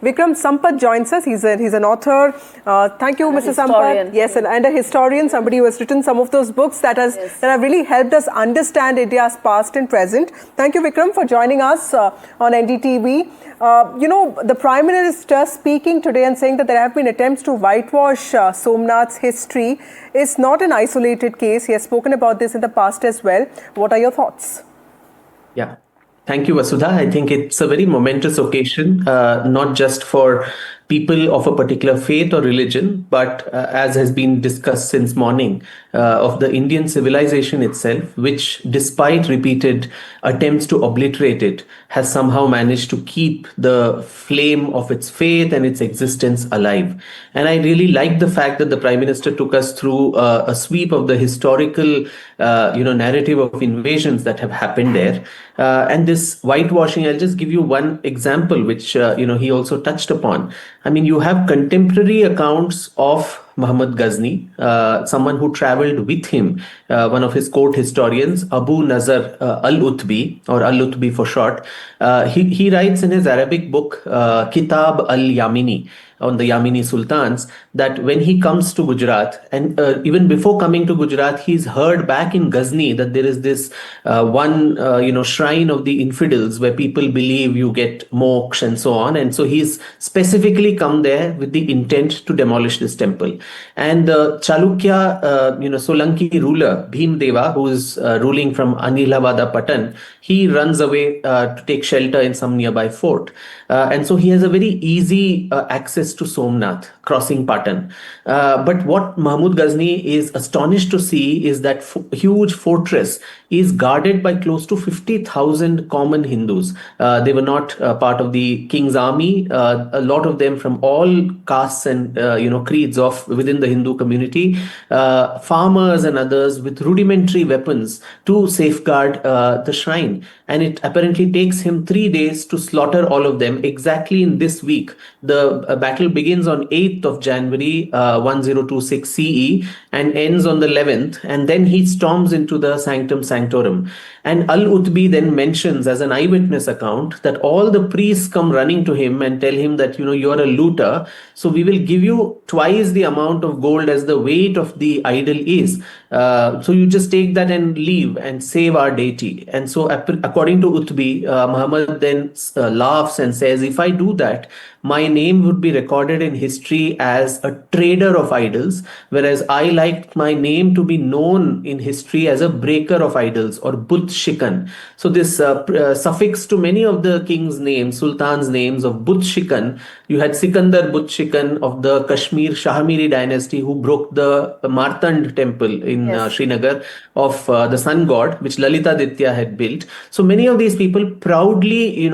Vikram Sampath joins us. He's an author. Thank you, Mr. Sampath. Yes, and a historian, somebody who has written some of those books that have really helped us understand India's past and present. Thank you, Vikram, for joining us on NDTV. The Prime Minister speaking today and saying that there have been attempts to whitewash Somnath's history is not an isolated case. He has spoken about this in the past as well. What are your thoughts? Yeah. Thank you, Vasudha. I think it's a very momentous occasion, not just for people of a particular faith or religion, but as has been discussed since morning, of the Indian civilization itself, which despite repeated attempts to obliterate it, has somehow managed to keep the flame of its faith and its existence alive. And I really like the fact that the Prime Minister took us through a sweep of the historical narrative of invasions that have happened there. And this whitewashing, I'll just give you one example, which he also touched upon. I mean, you have contemporary accounts of Mahmud Ghazni, someone who traveled with him, one of his court historians, Abu Nazar Al-Ubi, or Al-Ubi for short. He writes in his Arabic book, Kitab Al-Yamini, on the Yamini Sultans, that when he comes to Gujarat, and even before coming to Gujarat, he's heard back in Ghazni that there is this one shrine of the infidels where people believe you get moksha and so on. And so he's specifically come there with the intent to demolish this temple. And the Chalukya, Solanki ruler, Bhimdeva, who is ruling from Anilavada Patan, he runs away to take shelter in some nearby fort. And so he has a very easy access to Somnath, crossing Patan. But what Mahmud Ghazni is astonished to see is that huge fortress is guarded by close to 50,000 common Hindus. They were not part of the king's army. A lot of them from all castes and creeds of within the Hindu community, farmers and others with rudimentary weapons to safeguard the shrine. And it apparently takes him 3 days to slaughter all of them. Exactly in this week, the battle begins on 8th of January 1026 CE and ends on the 11th. And then he storms into the Sanctum Sanctorum. And Al-Ubi then mentions as an eyewitness account that all the priests come running to him and tell him that, you're a looter. So we will give you twice the amount of gold as the weight of the idol is. So you just take that and leave and save our deity. And so according to Utbi, Muhammad then laughs and says, if I do that, my name would be recorded in history as a trader of idols, whereas I like my name to be known in history as a breaker of idols or but shikan. So this suffix to many of the king's names, sultan's names of but shikan. You had Sikandar but shikan of the Kashmir Shahamiri dynasty who broke the Martand temple in Srinagar of the sun god, which Lalitaditya had built. So many of these people proudly,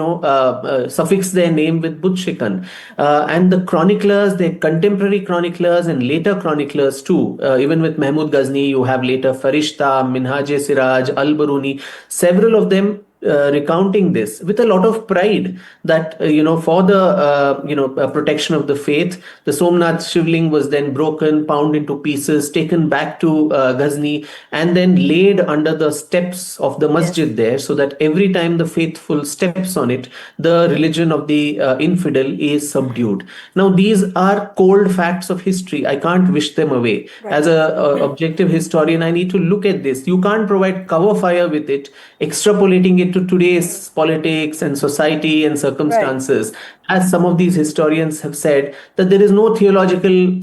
suffix their name with but shikan. And the chroniclers, the contemporary chroniclers and later chroniclers too, even with Mahmud Ghazni, you have later Farishta, Minhaj-e-Siraj, Al-Baruni, several of them recounting this with a lot of pride that, for the, protection of the faith, the Somnath Shivling was then broken, pounded into pieces, taken back to Ghazni, and then laid under the steps of the masjid there, so that every time the faithful steps on it, the religion of the infidel is subdued. Now, these are cold facts of history. I can't wish them away. Right. As a objective historian, I need to look at this. You can't provide cover fire with it, extrapolating it to today's politics and society and circumstances. Right. As some of these historians have said, that there is no theological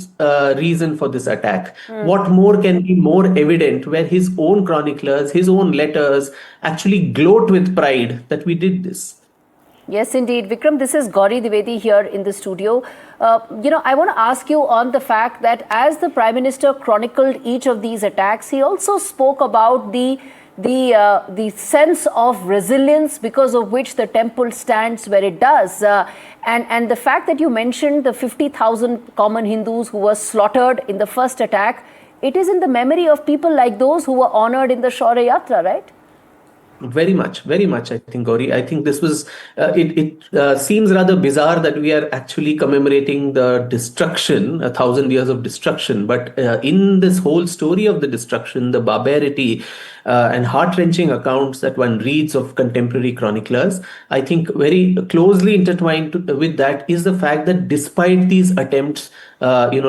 reason for this attack. What more can be more evident where his own chroniclers, his own letters actually gloat with pride that we did this? Yes, indeed. Vikram, this is Gauri Dwivedi here in the studio. I want to ask you on the fact that as the Prime Minister chronicled each of these attacks, he also spoke about the sense of resilience because of which the temple stands where it does. And the fact that you mentioned the 50,000 common Hindus who were slaughtered in the first attack, it is in the memory of people like those who were honored in the Shaurya Yatra, right? Very much, I think, Gauri. I think this was, it seems rather bizarre that we are actually commemorating the destruction, 1,000 years of destruction. But in this whole story of the destruction, the barbarity, and heart-wrenching accounts that one reads of contemporary chroniclers, I think very closely intertwined with that is the fact that despite these attempts,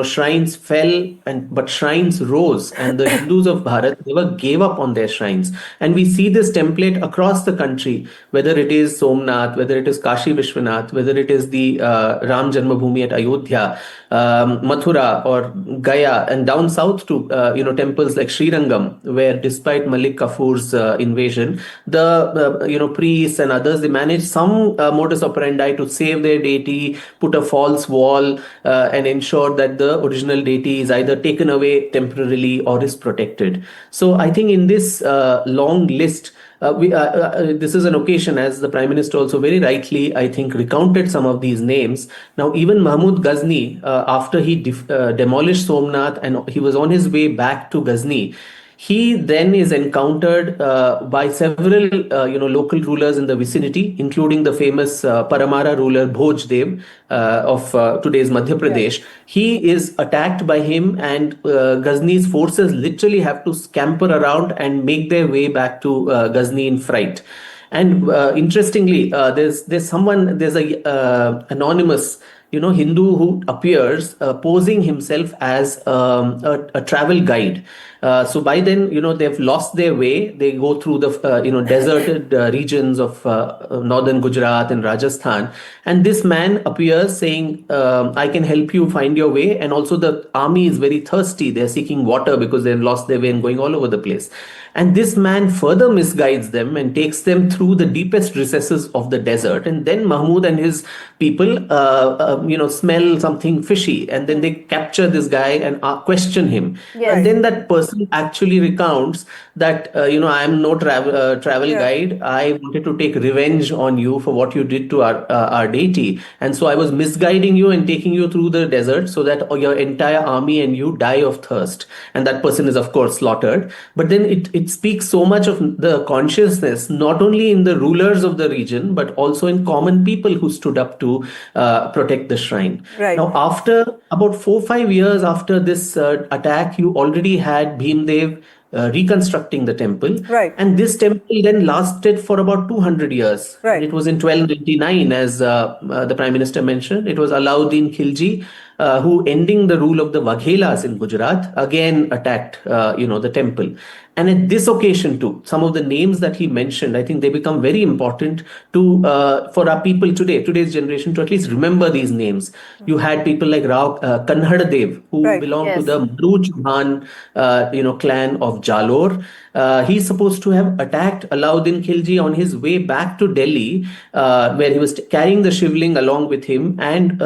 shrines fell, but shrines rose, and the Hindus of Bharat never gave up on their shrines. And we see this template across the country, whether it is Somnath, whether it is Kashi Vishwanath, whether it is the Ram Janmabhoomi at Ayodhya, Mathura or Gaya, and down south to temples like Srirangam, where despite Malik Kafur's invasion, the priests and others, they managed some modus operandi to save their deity, put a false wall, and ensure that the original deity is either taken away temporarily or is protected. So I think in this long list, this is an occasion, as the Prime Minister also very rightly, I think, recounted some of these names. Now, even Mahmud Ghazni, after he demolished Somnath and he was on his way back to Ghazni, he then is encountered by several local rulers in the vicinity, including the famous Paramara ruler Bhoj Dev of today's Madhya Pradesh. Yeah. He is attacked by him, and Ghazni's forces literally have to scamper around and make their way back to Ghazni in fright. And interestingly, there's a anonymous Hindu who appears posing himself as a travel guide. So by then, they've lost their way. They go through the, deserted regions of northern Gujarat and Rajasthan. And this man appears saying, I can help you find your way. And also the army is very thirsty. They're seeking water because they've lost their way and going all over the place. And this man further misguides them and takes them through the deepest recesses of the desert. And then Mahmud and his people, smell something fishy. And then they capture this guy and question him. Yes. And then that person actually recounts that, I am no travel guide. I wanted to take revenge on you for what you did to our deity. And so I was misguiding you and taking you through the desert so that your entire army and you die of thirst. And that person is, of course, slaughtered. But then it speaks so much of the consciousness, not only in the rulers of the region, but also in common people who stood up to protect the shrine. Right. Now, after about 4-5 years after this attack, you already had Bhimdev reconstructing the temple. Right. And this temple then lasted for about 200 years. Right. It was in 1299, as the Prime Minister mentioned. It was Alauddin Khilji who, ending the rule of the Vaghelas in Gujarat, again attacked the temple. And at this occasion too, some of the names that he mentioned, I think they become very important to for our people today's generation, to at least remember these names. You had people like Rao Kanhadadev, who belonged to the Madru Chauhan, clan of Jalore. He's supposed to have attacked Alauddin Khilji on his way back to Delhi, where he was carrying the shivling along with him, and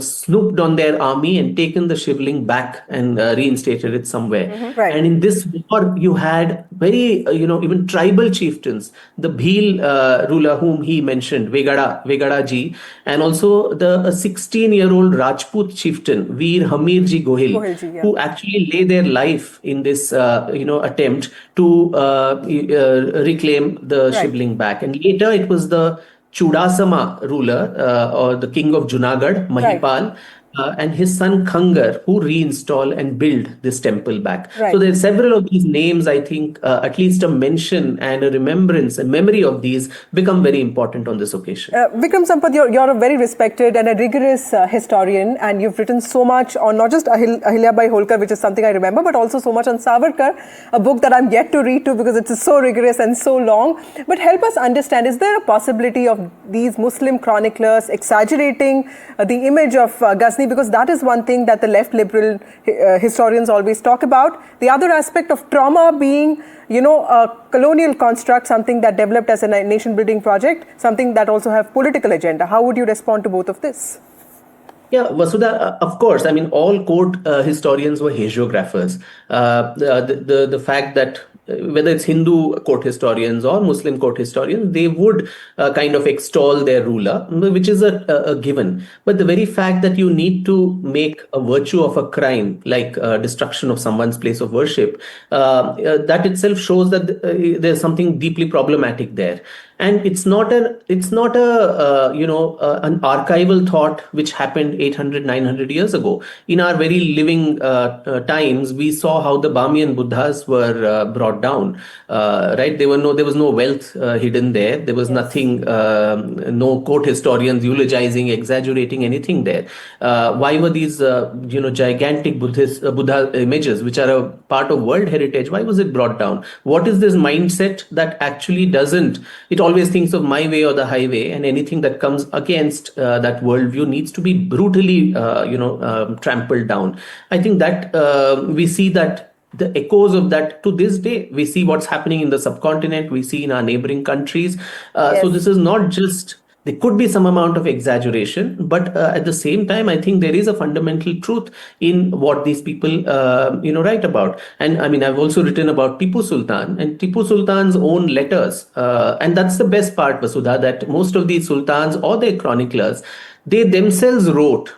snooped on their army and taken the shivling back and reinstated it somewhere. Mm-hmm. Right. And in this war, you had very, even tribal chieftains, the Bhil ruler whom he mentioned, Vegada ji, and also the 16-year-old Rajput chieftain, Veer Hamir ji Gohil, who actually lay their life in this, attempt to reclaim the shivling back. And later it was the Chudasama ruler, or the king of Junagadh, Mahipal, and his son Khangar, who reinstall and build this temple back. Right. So there are several of these names, I think, at least a mention and a remembrance, a memory of these become very important on this occasion. Vikram Sampath, you're a very respected and a rigorous historian, and you've written so much on not just Ahilyabai Holkar, which is something I remember, but also so much on Savarkar, a book that I'm yet to read to because it's so rigorous and so long. But help us understand, is there a possibility of these Muslim chroniclers exaggerating the image of Ghazni? Because that is one thing that the left liberal historians always talk about. The other aspect of trauma being, a colonial construct, something that developed as a nation building project, something that also have political agenda. How would you respond to both of this? Yeah, Vasudha, of course. I mean, all court historians were hagiographers. The fact that whether it's Hindu court historians or Muslim court historians, they would kind of extol their ruler, which is a given. But the very fact that you need to make a virtue of a crime, like destruction of someone's place of worship, that itself shows that there's something deeply problematic there. And it's not an archival thought which happened 800, 900 years ago. In our very living times, we saw how the Bamiyan Buddhas were brought down. Right? There was no wealth hidden there. There was nothing, no court historians eulogizing, exaggerating anything there. Why were these, gigantic Buddha images, which are a part of World Heritage, why was it brought down? What is this mindset that actually doesn't? It always thinks of my way or the highway, and anything that comes against that worldview needs to be brutally, trampled down. I think that we see that the echoes of that to this day. We see what's happening in the subcontinent. We see in our neighboring countries. So this is not just. There could be some amount of exaggeration, but at the same time, I think there is a fundamental truth in what these people, write about. And I mean, I've also written about Tipu Sultan and Tipu Sultan's own letters. And that's the best part, Vasudha, that most of these sultans or their chroniclers, they themselves wrote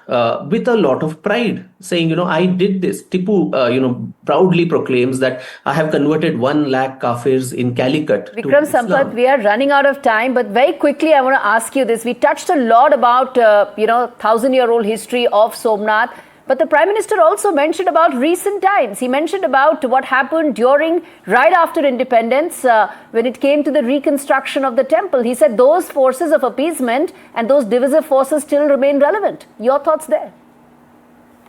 with a lot of pride, saying, I did this. Tipu, proudly proclaims that I have converted 1 lakh kafirs in Calicut. Vikram Sampath, we are running out of time, but very quickly I want to ask you this. We touched a lot about, 1,000-year-old history of Somnath. But the Prime Minister also mentioned about recent times. He mentioned about what happened right after independence, when it came to the reconstruction of the temple. He said those forces of appeasement and those divisive forces still remain relevant. Your thoughts there?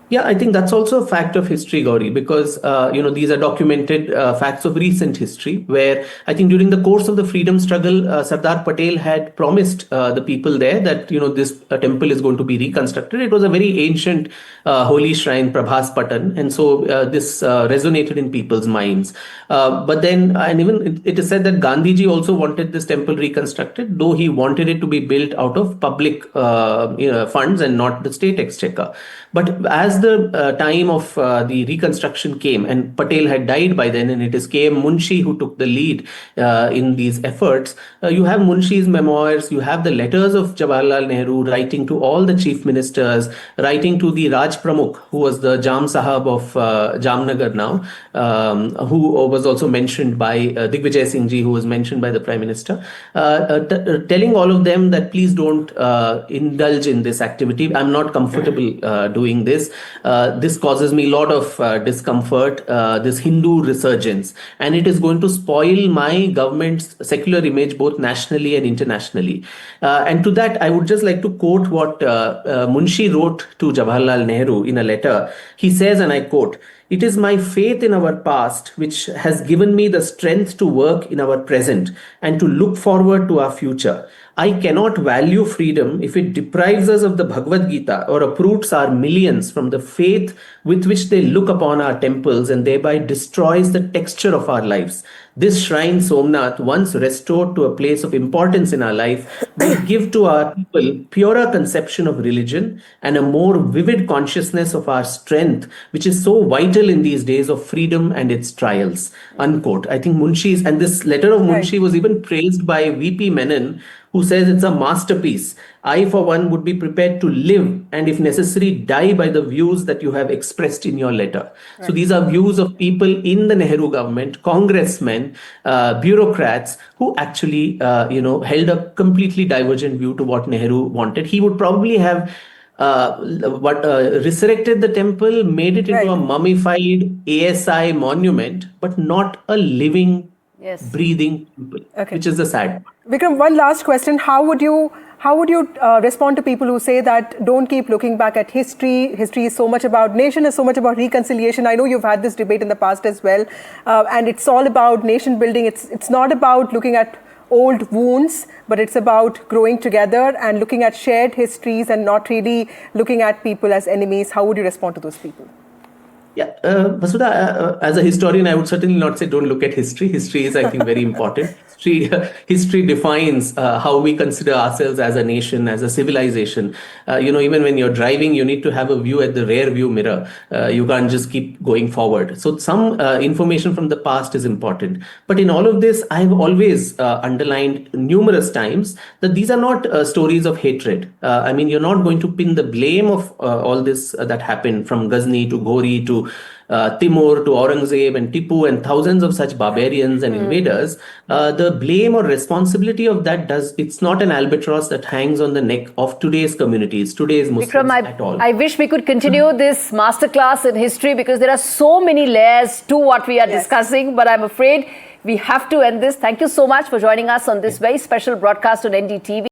Yeah, I think that's also a fact of history, Gauri, because, these are documented facts of recent history, where I think during the course of the freedom struggle, Sardar Patel had promised the people there that, this temple is going to be reconstructed. It was a very ancient holy shrine, Prabhas Patan. And so this resonated in people's minds. But then, and even it is said that Gandhiji also wanted this temple reconstructed, though he wanted it to be built out of public funds and not the state exchequer. But as the time of the reconstruction came, and Patel had died by then, and it is K.M. Munshi who took the lead in these efforts, you have Munshi's memoirs, you have the letters of Jawaharlal Nehru writing to all the chief ministers, writing to the Raj Pramukh, who was the Jam Sahab of Jamnagar now, who was also mentioned by Digvijay Singh Ji, who was mentioned by the Prime Minister, telling all of them that please don't indulge in this activity. I'm not comfortable doing this. This causes me a lot of discomfort, this Hindu resurgence, and it is going to spoil my government's secular image both nationally and internationally. And to that, I would just like to quote what Munshi wrote to Jawaharlal Nehru in a letter. He says, and I quote, "It is my faith in our past which has given me the strength to work in our present and to look forward to our future. I cannot value freedom if it deprives us of the Bhagavad Gita or uproots our millions from the faith with which they look upon our temples and thereby destroys the texture of our lives. This shrine, Somnath, once restored to a place of importance in our life, will give to our people purer conception of religion and a more vivid consciousness of our strength, which is so vital in these days of freedom and its trials." Unquote. I think Munshi's, and this letter of Munshi was even praised by V.P. Menon, who says it's a masterpiece. I, for one, would be prepared to live and, if necessary, die by the views that you have expressed in your letter. Right. So these are views of people in the Nehru government, congressmen, bureaucrats, who actually, held a completely divergent view to what Nehru wanted. He would probably have resurrected the temple, made it into a mummified ASI monument, but not a living, breathing temple, which is the sad part. Vikram, one last question. How would you respond to people who say that don't keep looking back at history? History is so much about, nation is so much about reconciliation. I know you've had this debate in the past as well. And it's all about nation building. It's not about looking at old wounds, but it's about growing together and looking at shared histories and not really looking at people as enemies. How would you respond to those people? Yeah, Vasudha, as a historian, I would certainly not say don't look at history. History is, I think, very important. History defines how we consider ourselves as a nation, as a civilization. Even when you're driving, you need to have a view at the rear view mirror. You can't just keep going forward. So some information from the past is important. But in all of this, I've always underlined numerous times that these are not stories of hatred. You're not going to pin the blame of all this that happened from Ghazni to Ghori to Timur to Aurangzeb and Tipu and thousands of such barbarians and invaders, the blame or responsibility of that it's not an albatross that hangs on the neck of today's communities, today's Muslims at all. I wish we could continue this masterclass in history because there are so many layers to what we are discussing, but I'm afraid we have to end this. Thank you so much for joining us on this very special broadcast on NDTV.